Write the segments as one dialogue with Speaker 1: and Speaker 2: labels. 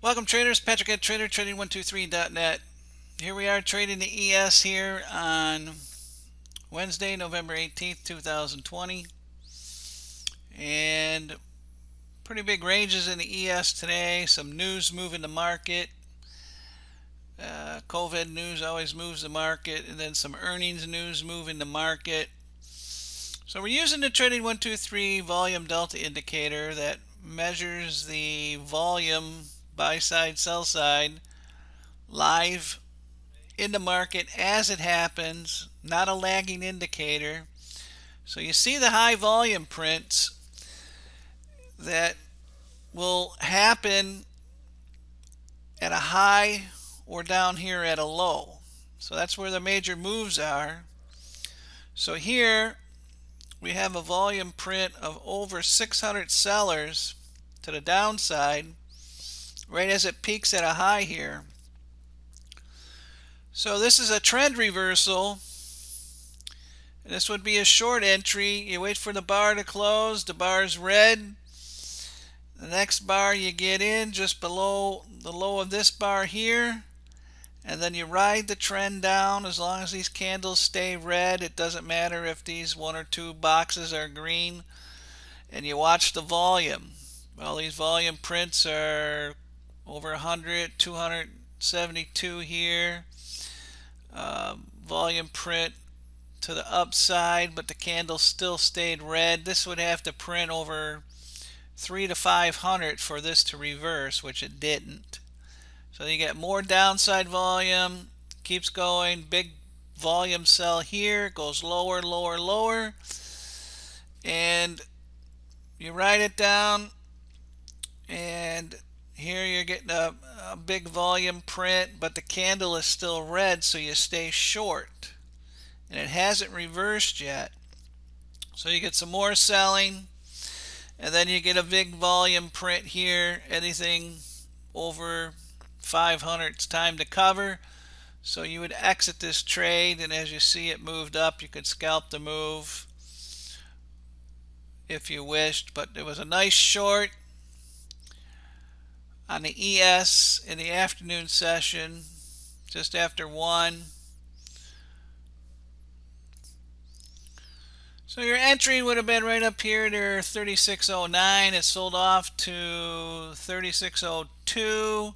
Speaker 1: Welcome traders, Patrick at Trader, Trading123.net. Here we are trading the ES here on Wednesday, November 18th, 2020. And pretty big ranges in the ES today. Some news moving the market. COVID news always moves the market, and then some earnings news moving the market. So we're using the Trading123 Volume Delta Indicator that measures the volume buy side, sell side live in the market as it happens, not a lagging indicator. So you see the high volume prints that will happen at a high or down here at a low. So that's where the major moves are. So here we have a volume print of over 600 sellers to the downside right as it peaks at a high here. So this is a trend reversal. This would be a short entry. You wait for the bar to close. The bar's red. The next bar you get in just below the low of this bar here. And then you ride the trend down as long as these candles stay red. It doesn't matter if these one or two boxes are green. And you watch the volume. Well, these volume prints are over 100, 272 here. Volume print to the upside, but the candle still stayed red. This would have to print over 300 to 500 for this to reverse, which it didn't. So you get more downside volume, keeps going, big volume sell here, goes lower, lower, lower, and you write it down, and here you're getting a big volume print, but the candle is still red, so you stay short. And it hasn't reversed yet. So you get some more selling, and then you get a big volume print here. Anything over 500, it's time to cover. So you would exit this trade, and as you see it moved up, you could scalp the move if you wished. But it was a nice short on the ES in the afternoon session, just after 1. So your entry would have been right up here to 36.09. It sold off to 36.02.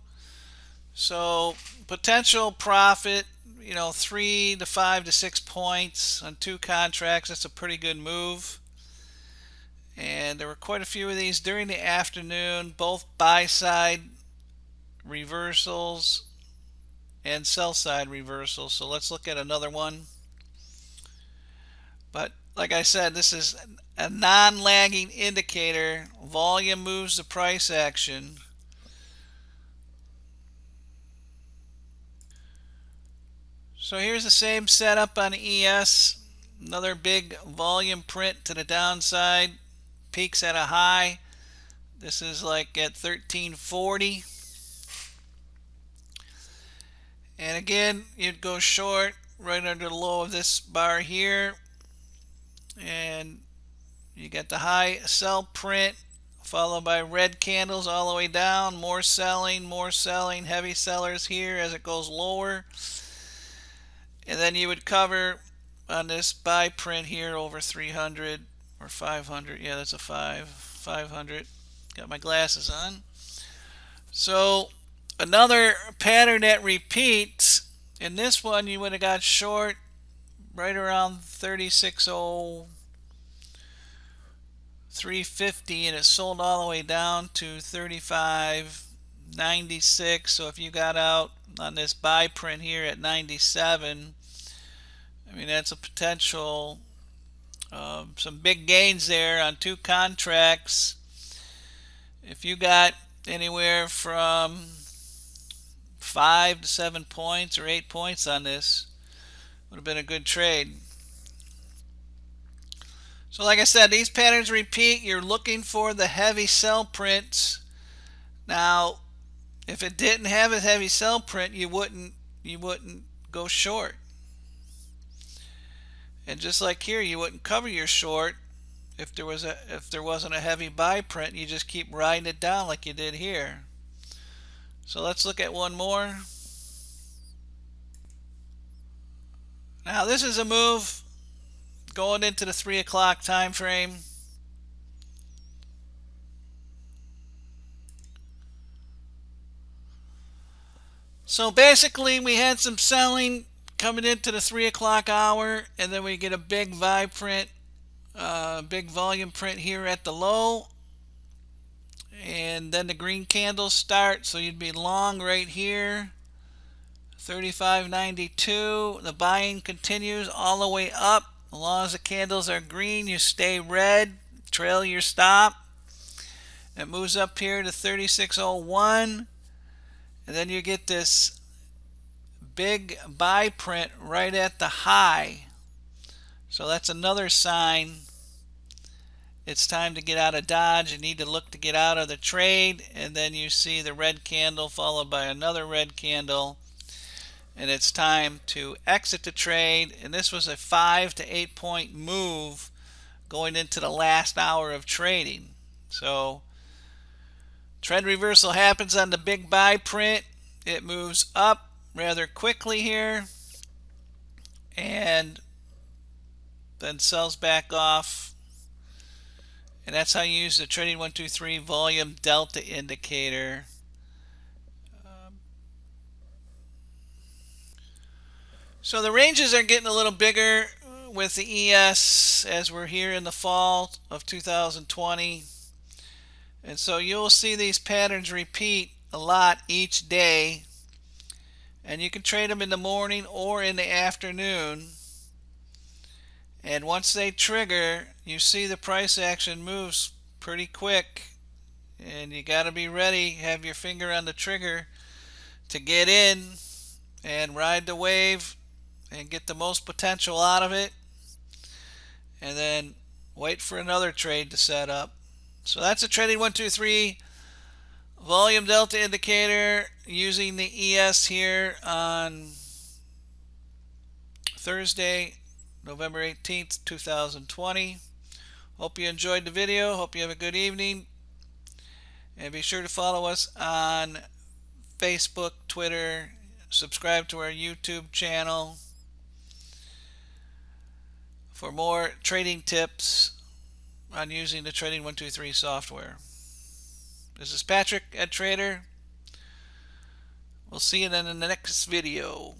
Speaker 1: So potential profit, 3 to 5 to 6 points on 2 contracts. That's a pretty good move. And there were quite a few of these during the afternoon, both buy side reversals and sell side reversals. So let's look at another one. But like I said, this is a non-lagging indicator. Volume moves the price action. So here's the same setup on ES. Another big volume print to the downside. Peaks at a high. This is like at 1340. And again, you'd go short right under the low of this bar here. And you get the high sell print followed by red candles all the way down. More selling, heavy sellers here as it goes lower. And then you would cover on this buy print here over 300 or 500. Yeah, that's a 500. Got my glasses on. So another pattern that repeats. In this one, you would have got short right around 36.0350, and it sold all the way down to 35.96. So if you got out on this buy print here at 97, I mean, that's a potential some big gains there on 2 contracts. If you got anywhere from 5 to 7 points or 8 points on this, would have been a good trade. So like I said, these patterns repeat. You're looking for the heavy sell prints. Now, if it didn't have a heavy sell print, you wouldn't go short. And just like here, you wouldn't cover your short if there wasn't a heavy buy print. You just keep riding it down like you did here. So let's look at one more. Now this is a move going into the 3 o'clock time frame. So basically we had some selling coming into the 3 o'clock hour, and then we get a big volume print here at the low, and then the green candles start, so you'd be long right here, 35.92. The buying continues all the way up. As long as the candles are green, you stay red, trail your stop. It moves up here to 36.01, and then you get this big buy print right at the high. So that's another sign it's time to get out of Dodge. You need to look to get out of the trade, and then you see the red candle followed by another red candle, and it's time to exit the trade. And this was a 5 to 8 point move going into the last hour of trading. So trend reversal happens on the big buy print. It moves up rather quickly here and then sells back off. And that's how you use the Trading123 Volume Delta Indicator. So the ranges are getting a little bigger with the ES as we're here in the fall of 2020. And so you'll see these patterns repeat a lot each day. And you can trade them in the morning or in the afternoon. And once they trigger, you see the price action moves pretty quick, and you got to be ready, have your finger on the trigger to get in and ride the wave and get the most potential out of it, and then wait for another trade to set up. So that's a Trading123 Volume Delta Indicator using the ES here on Thursday, November 18th, 2020. Hope you enjoyed the video. Hope you have a good evening. And be sure to follow us on Facebook, Twitter. Subscribe to our YouTube channel for more trading tips on using the Trading123 software. This is Patrick at Trader. We'll see you in the next video.